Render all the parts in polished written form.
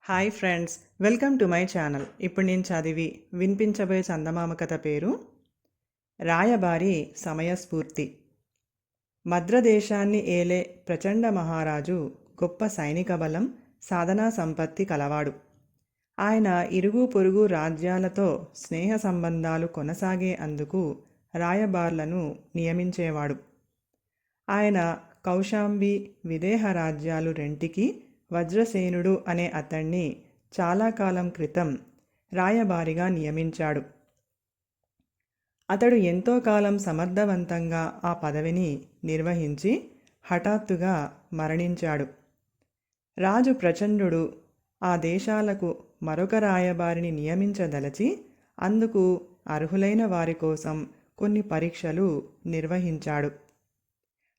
Hi friends, welcome to my channel. ఇప్పుడు నేను చదివి వినిపించబోయే చందమామ కథ పేరు రాయబారి సమయస్ఫూర్తి. మద్రదేశాన్ని ఏలే ప్రచండ మహారాజు గొప్ప సైనిక బలం, సాధనా సంపత్తి కలవాడు. ఆయన ఇరుగు పొరుగు రాజ్యాలతో స్నేహ సంబంధాలు కొనసాగే అందుకు రాయబార్లను నియమించేవాడు. ఆయన కౌశాంబి, విదేహ రాజ్యాలు రెంటికి వజ్రసేనుడు అనే అతణ్ణి చాలా కాలం క్రితం రాయబారిగా నియమించాడు. అతడు ఎంతో కాలం సమర్థవంతంగా ఆ పదవిని నిర్వహించి హఠాత్తుగా మరణించాడు. రాజు ప్రచండు ఆ దేశాలకు మరొక రాయబారిని నియమించదలచి అందుకు అర్హులైన వారి కోసం కొన్ని పరీక్షలు నిర్వహించాడు.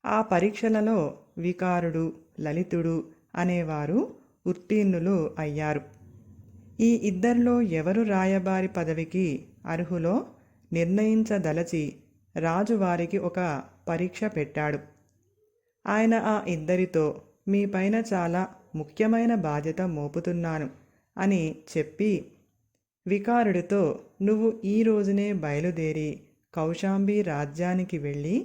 ఆ పరీక్షలలో వికారుడు, లలితుడు అనేవారు ఉత్తీర్ణులు అయ్యారు. ఈ ఇద్దరిలో ఎవరు రాయబారి పదవికి అర్హులో నిర్ణయించదలచి రాజు వారికి ఒక పరీక్ష పెట్టాడు. ఆయన ఆ ఇద్దరితో మీపైన చాలా ముఖ్యమైన బాధ్యత మోపుతున్నాను అని చెప్పి వికారుడితో నువ్వు ఈ రోజునే బయలుదేరి కౌశాంబి రాజ్యానికి వెళ్ళి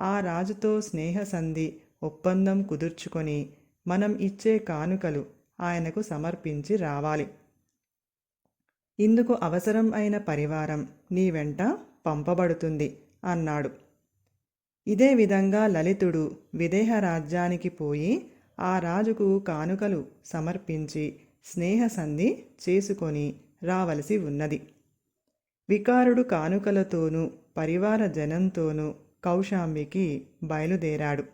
ఆ రాజుతో స్నేహసంధి ఒప్పందం కుదుర్చుకొని మనం ఇచ్చే కానుకలు ఆయనకు సమర్పించి రావాలి. ఇందుకు అవసరం అయిన పరివారం నీ వెంట పంపబడుతుంది అన్నాడు. ఇదే విధంగా లలితుడు విదేహ రాజ్యానికి పోయి ఆ రాజుకు కానుకలు సమర్పించి స్నేహసంధి చేసుకొని రావలసి ఉన్నది. వికారుడు కానుకలతోనూ పరివార జనంతోనూ కౌశాంబికి బయలుదేరాడు.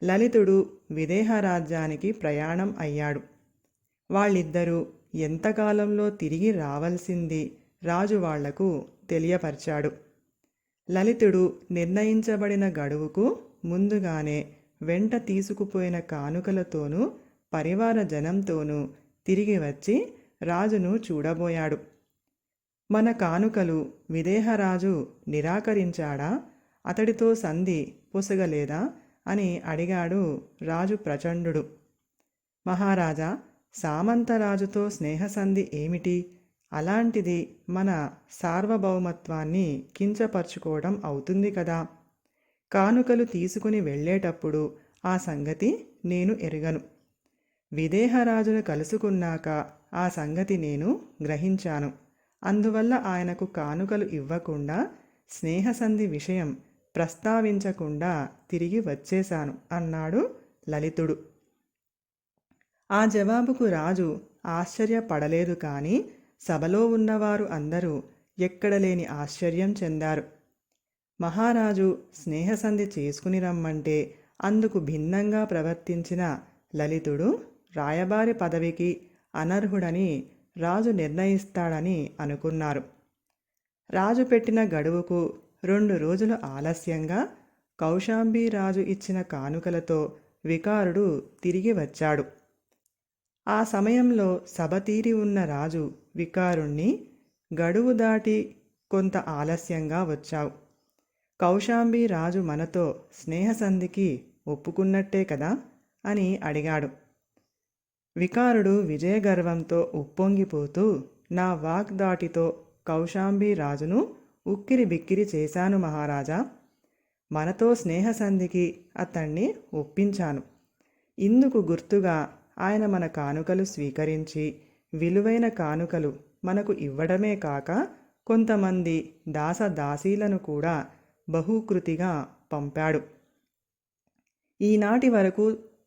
లలితుడు విదేహ రాజ్యానికి ప్రయాణం అయ్యాడు. వాళ్ళిద్దరూ ఎంతకాలంలో తిరిగి రావలసింది రాజు వాళ్లకు తెలియపరిచాడు. లలితుడు నిర్ణయించబడిన గడువుకు ముందుగానే వెంట తీసుకుపోయిన కానుకలతోనూ పరివార జనంతోనూ తిరిగి వచ్చి రాజును చూడబోయాడు. మన కానుకలు విదేహరాజు నిరాకరించాడా, అతడితో సంధి పొసగలేదా అని అడిగాడు రాజు ప్రచండు. మహారాజా, సామంతరాజుతో స్నేహసంధి ఏమిటి? అలాంటిది మన సార్వభౌమత్వాన్ని కించపరుచుకోవడం అవుతుంది కదా. కానుకలు తీసుకుని వెళ్ళేటప్పుడు ఆ సంగతి నేను ఎరుగను. విదేహరాజును కలుసుకున్నాక ఆ సంగతి నేను గ్రహించాను. అందువల్ల ఆయనకు కానుకలు ఇవ్వకుండా స్నేహసంధి విషయం ప్రస్తావించకుండా తిరిగి వచ్చేశాను అన్నాడు లలితుడు. ఆ జవాబుకు రాజు ఆశ్చర్యపడలేదు, కానీ సభలో ఉన్నవారు అందరూ ఎక్కడలేని ఆశ్చర్యం చెందారు. మహారాజు స్నేహసంధి చేసుకుని రమ్మంటే అందుకు భిన్నంగా ప్రవర్తించిన లలితుడు రాయబారి పదవికి అనర్హుడని రాజు నిర్ణయిస్తాడని అనుకున్నారు. రాజు పెట్టిన గడువుకు 2 రోజులు ఆలస్యంగా కౌశాంబి రాజు ఇచ్చిన కానుకలతో వికారుడు తిరిగి వచ్చాడు. ఆ సమయంలో సభ తీరి ఉన్న రాజు వికారుణ్ణి గడువు దాటి కొంత ఆలస్యంగా వచ్చావు. కౌశాంబి రాజు మనతో స్నేహసంధికి ఒప్పుకున్నట్టే కదా అని అడిగాడు. వికారుడు విజయగర్వంతో ఉప్పొంగిపోతూ నా వాగ్దాటితో కౌశాంబి రాజును ఉక్కిరి బిక్కిరి చేశాను మహారాజా. మనతో స్నేహసంధికి అతన్ని ఒప్పించాను. ఇందుకు గుర్తుగా ఆయన మన కానుకలు స్వీకరించి విలువైన కానుకలు మనకు ఇవ్వడమే కాక కొంతమంది దాసదాసీలను కూడా బహుకృతిగా పంపాడు. ఈనాటి వరకు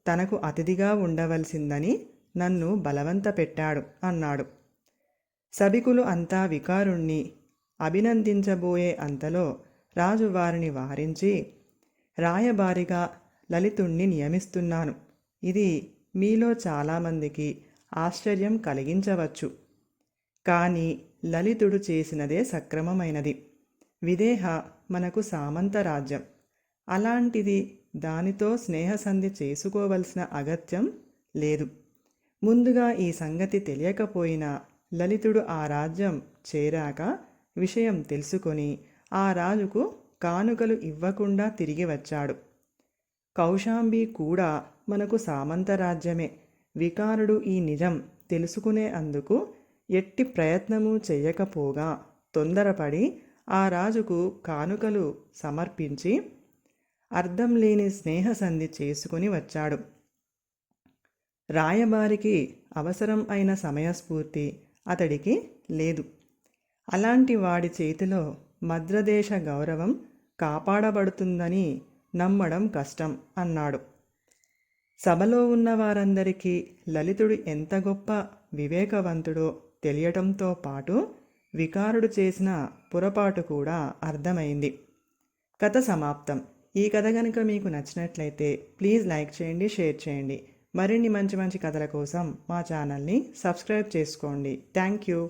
తనకు అతిథిగా ఉండవలసిందని నన్ను బలవంత పెట్టాడు అన్నాడు. సభికులు అంతా వికారుణ్ణి అభినందించబోయే అంతలో రాజు వారిని వారించి రాయబారిగా లలితుణ్ణి నియమిస్తున్నాను. ఇది మీలో చాలామందికి ఆశ్చర్యం కలిగించవచ్చు, కానీ లలితుడు చేసినదే సక్రమమైనది. విదేహ మనకు సామంత రాజ్యం. అలాంటిది దానితో స్నేహసంధి చేసుకోవలసిన అగత్యం లేదు. ముందుగా ఈ సంగతి తెలియకపోయినా లలితుడు ఆ రాజ్యం చేరాక విషయం తెలుసుకొని ఆ రాజుకు కానుకలు ఇవ్వకుండా తిరిగి వచ్చాడు. కౌశాంబి కూడా మనకు సామంతరాజ్యమే. వికారుడు ఈ నిజం తెలుసుకునే అందుకు ఎట్టి ప్రయత్నము చెయ్యకపోగా తొందరపడి ఆ రాజుకు కానుకలు సమర్పించి అర్థం లేని స్నేహసంధి చేసుకుని వచ్చాడు. రాయబారికి అవసరం అయిన సమయస్ఫూర్తి అతడికి లేదు. అలాంటి వాడి చేతిలో మద్రదేశ గౌరవం కాపాడబడుతుందని నమ్మడం కష్టం అన్నాడు. సభలో ఉన్న వారందరికీ లలితుడు ఎంత గొప్ప వివేకవంతుడో తెలియటంతో పాటు వికారుడు చేసిన పొరపాటు కూడా అర్థమైంది. కథ సమాప్తం. ఈ కథ కనుక మీకు నచ్చినట్లయితే ప్లీజ్ లైక్ చేయండి, షేర్ చేయండి. మరిన్ని మంచి మంచి కథల కోసం మా ఛానల్ని సబ్స్క్రైబ్ చేసుకోండి. Thank you.